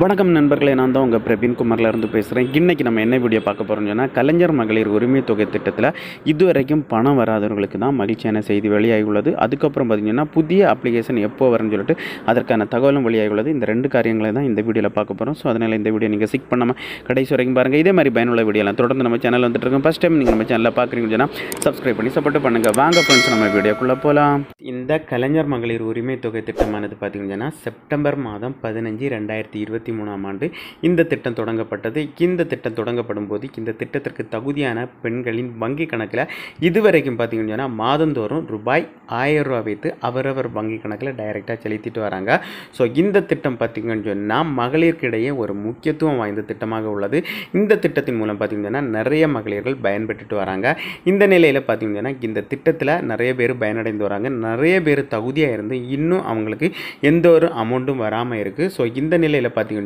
வணக்கம் நண்பர்களே, நான் தான் உங்கள் பிரவீன் குமார்லேருந்து பேசுகிறேன். இன்றைக்கி நம்ம என்ன வீடியோ பார்க்க போகிறோம்னு சொன்னால், கலைஞர் மகளிர் உரிமை தொகை திட்டத்தில் இதுவரைக்கும் பணம் வராதவர்களுக்கு தான் மகிழ்ச்சியான செய்தி வெளியாகி உள்ளது. அதுக்கப்புறம் பார்த்திங்கன்னா புதிய அப்ளிகேஷன் எப்போ வரும்னு சொல்லிட்டு அதற்கான தகவலும் வெளியாகி உள்ளது. இந்த ரெண்டு காரியங்களை தான் இந்த வீடியோவில் பார்க்க போகிறோம். ஸோ அதனால் இந்த வீடியோ நீங்கள் ஸ்கிப் பண்ணாமல் கடைசி வரைக்கும் பாருங்கள். இதே மாதிரி பயனுள்ள வீடியோலாம் தொடர்ந்து நம்ம சேனல் வந்துட்டு இருக்கோம். ஃபஸ்ட் டைம் நீங்கள் நம்ம சேனலில் பார்க்குறீங்கன்னு சொன்னால் சப்ஸ்கிரைப் பண்ணி சப்போர்ட் பண்ணுங்கள். வாங்க ஃப்ரெண்ட்ஸ், நம்ம வீடியோக்குள்ளே போகலாம். இந்த கலைஞர் மகளிர் உரிமை தொகை திட்டமானது பார்த்திங்கன்னா செப்டம்பர் மாதம் 15, 2023ஆம் ஆண்டு இந்த திட்டம் தொடங்கப்பட்டது. இந்த திட்டம் தொடங்கப்படும் போது இந்த திட்டத்திற்கு தகுதியான பெண்களின் வங்கி கணக்கில் இதுவரைக்கும் பார்த்தீங்கன்னா மாதந்தோறும் ரூபாய் 1000 வைத்து அவரவர் வங்கி கணக்கில் டைரெக்டாக செலுத்திட்டு வராங்க. ஸோ இந்த திட்டம் பார்த்திங்கன்னு சொன்னால் மகளிர்கிடையே ஒரு முக்கியத்துவம் வாய்ந்த திட்டமாக உள்ளது. இந்த திட்டத்தின் மூலம் பார்த்திங்கன்னா நிறைய மகளிர்கள் பயன்பெற்றுட்டு வராங்க. இந்த நிலையில் பார்த்திங்கன்னா இந்த திட்டத்தில் நிறைய பேர் பயனடைந்து வராங்க. நிறைய பேர் தகுதியாக இருந்து இன்னும் அவங்களுக்கு எந்த ஒரு அமௌண்ட்டும் வராமல் இருக்குது. ஸோ இந்த நிலையில் பார்த்திங்கன்னா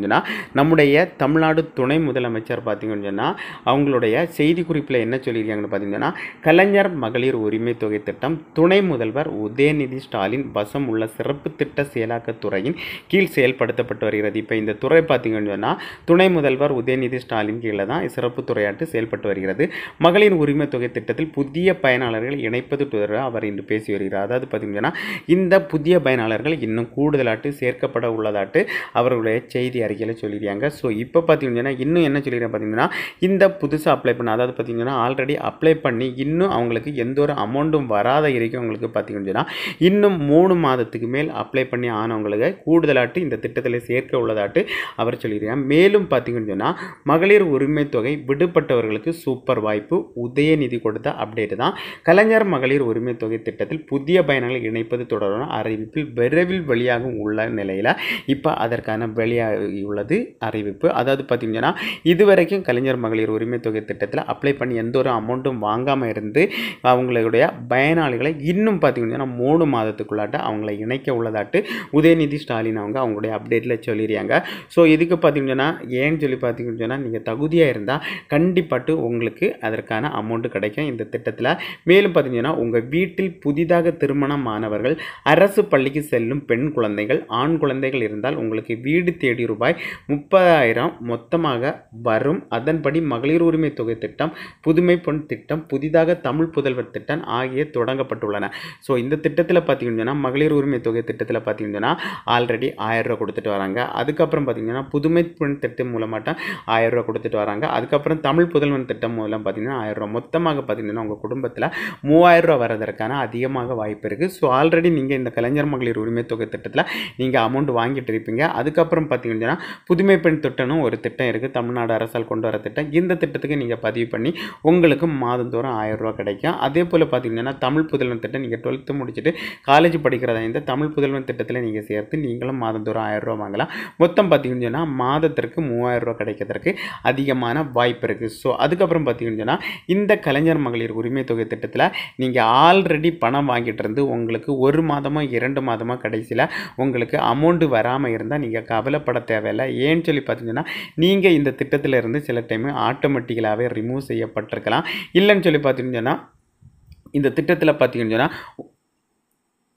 நம்முடைய தமிழ்நாடு துணை முதலமைச்சர் பார்த்திங்கன்னு சொன்னால் அவங்களுடைய செய்தி குறிப்பில் என்ன சொல்லியிருக்காங்கன்னு பார்த்திங்கன்னா, கலைஞர் மகளிர் உரிமை தொகை திட்டம் துணை முதல்வர் உதயநிதி ஸ்டாலின் வசம் உள்ள சிறப்பு திட்ட செயலாக்கத்துறையின் கீழ் செயல்படுத்தப்பட்டு வருகிறது. இப்போ இந்த துறை பார்த்திங்கன்னு சொன்னால் துணை முதல்வர் உதயநிதி ஸ்டாலின் கீழே தான் சிறப்பு துறையாட்டு செயல்பட்டு வருகிறது. மகளிர் உரிமை தொகை திட்டத்தில் புதிய பயனாளர்கள் இணைப்பது தொடர்பாக அவர் இன்று பேசி வருகிறார். அதாவது பார்த்திங்கன்னா இந்த புதிய பயனாளர்கள் இன்னும் கூடுதலாட்டு சேர்க்கப்பட உள்ளதாட்டு அவர்களுடைய செய்தி அறிக்கையில் சொல்லியிருக்காங்க. ஸோ இப்போ பார்த்தீங்கன்னா இன்னும் என்ன சொல்லியிருக்கேன் பார்த்தீங்கன்னா, இந்த புதுசாக அப்ளை பண்ண, அதாவது பார்த்தீங்கன்னா ஆல்ரெடி அப்ளை பண்ணி இன்னும் அவங்களுக்கு எந்த ஒரு அமௌண்ட்டும் வராத இருக்கும் அவங்களுக்கு பார்த்தீங்கன்னா இன்னும் 3 மாதத்துக்கு மேல் அப்ளை பண்ணி ஆனவங்களுக்கு கூடுதலாட்டு இந்த திட்டத்தில் சேர்க்க உள்ளதாட்டு அவர் சொல்லியிருக்காங்க. மேலும் பார்த்தீங்கன்னு சொன்னால் மகளிர் உரிமை தொகை விடுபட்டவர்களுக்கு சூப்பர் வாய்ப்பு உதயநிதி கொடுத்த அப்டேட் தான். கலைஞர் மகளிர் உரிமை தொகை திட்டத்தில் புதிய பயனாளர்கள் இணைப்பது தொடர்பான அறிவிப்பில் விரைவில் வெளியாகும் உள்ள நிலையில் இப்போ அதற்கான வெளியாகியுள்ளது அறிவிப்பு. அதாவது பார்த்தீங்கன்னா இதுவரைக்கும் கலைஞர் மகளிர் உரிமை தொகை திட்டத்தில் அப்ளை பண்ணி எந்த ஒரு அமௌண்ட்டும் வாங்காமல் இருந்து அவங்களுடைய பயனாளிகளை இன்னும் பார்த்தீங்கன்னா 3 மாதத்துக்குள்ளாட்ட அவங்களை இணைக்க உள்ளதாட்டு உதயநிதி ஸ்டாலின் அவங்களுடைய அப்டேட்டில் சொல்லிடுறாங்க. ஸோ இதுக்கு பார்த்தீங்கன்னா ஏன்னு சொல்லி பார்த்தீங்கன்னா நீங்கள் தகுதியாக இருந்தால் கண்டிப்பாட்டு உங்களுக்கு அதற்கான அமௌண்ட்டு கிடைக்கும் இந்த திட்டத்தில். மேலும் பார்த்தீங்கன்னா உங்கள் வீட்டில் புதிதாக திருமணமானவர்கள், அரசு பள்ளிக்கு செல்லும் பெண் குழந்தைகள், ஆண் குழந்தைகள் இருந்தால் உங்களுக்கு வீடு தேடி ரூபாய் 30,000 மொத்தமாக வரும். அதன்படி மகளிர் உரிமை தொகை திட்டம், புதுமை பொன் திட்டம், புதிதாக தமிழ் புதல்வர் திட்டம் ஆகிய தொடங்கப்பட்டுள்ளன. ஸோ இந்த திட்டத்தில் பார்த்தீங்கன்னா மகளிர் உரிமை தொகை திட்டத்தில் பார்த்தீங்கன்னா ஆல்ரெடி 1000 ரூபா கொடுத்துட்டு வராங்க. அதுக்கப்புறம் பார்த்தீங்கன்னா புதுமை பொன் திட்டம் மூலமாட்ட 1000 ரூபா கொடுத்துட்டு வராங்க. அதுக்கப்புறம் தமிழ் புதல்வன் திட்டம் மூலம் பார்த்தீங்கன்னா 1000 ரூபா மொத்தமாக பார்த்தீங்கன்னா உங்கள் குடும்பத்தில் 3000 ரூபா வரதற்கான அதிகமாக வாய்ப்பு இருக்குது. ஸோ ஆல்ரெடி நீங்கள் இந்த கலைஞர் மகளிர் உரிமை தொகை திட்டத்தில் நீங்கள் அமௌண்ட் வாங்கிட்டு இருப்பீங்க. அதுக்கப்புறம் பார்த்தீங்கன்னா புதுமை பெண் திட்டம்னு ஒரு திட்டம் இருக்குது, தமிழ்நாடு அரசால் கொண்டு வர திட்டம். இந்த திட்டத்துக்கு நீங்கள் பதிவு பண்ணி உங்களுக்கு மாதந்தோறும் 1000 ரூபா கிடைக்கும். அதே போல் பார்த்தீங்கன்னா தமிழ் புதல்வன் திட்டம் நீங்கள் 12th முடிச்சுட்டு காலேஜ் படிக்கிறதா இந்த தமிழ் புதல்வன் திட்டத்தில் நீங்கள் சேர்த்து நீங்களும் மாதந்தோறும் 1000 ரூபா வாங்கலாம். மொத்தம் பார்த்தீங்கன்னா மாதத்திற்கு 3000 ரூபா கிடைக்கிறதுக்கு அதிகமான வாய்ப்பு இருக்குது. ஸோ அதுக்கப்புறம் பார்த்தீங்கன்னா இந்த கலைஞர் மகளிர் உரிமை தொகை திட்டத்தில் நீங்கள் ஆல்ரெடி பணம் வாங்கிட்டு இருந்து உங்களுக்கு 1 மாதமோ 2 மாதமோ கடைசியில் உங்களுக்கு அமௌண்ட்டு வராமல் இருந்தால் நீங்கள் கவலைப்பட தேவையில்லை. ஏன்னு சொல்லி பார்த்தீங்கன்னா நீங்கள் இந்த திட்டத்தில் இருந்து சில டைம் ஆட்டோமேட்டிக்கலாகவே ரிமூவ் செய்யப்பட்டிருக்கலாம். இல்லைன்னு சொல்லி பார்த்தீங்கன்னா இந்த திட்டத்தில் பார்த்தீங்கன்னா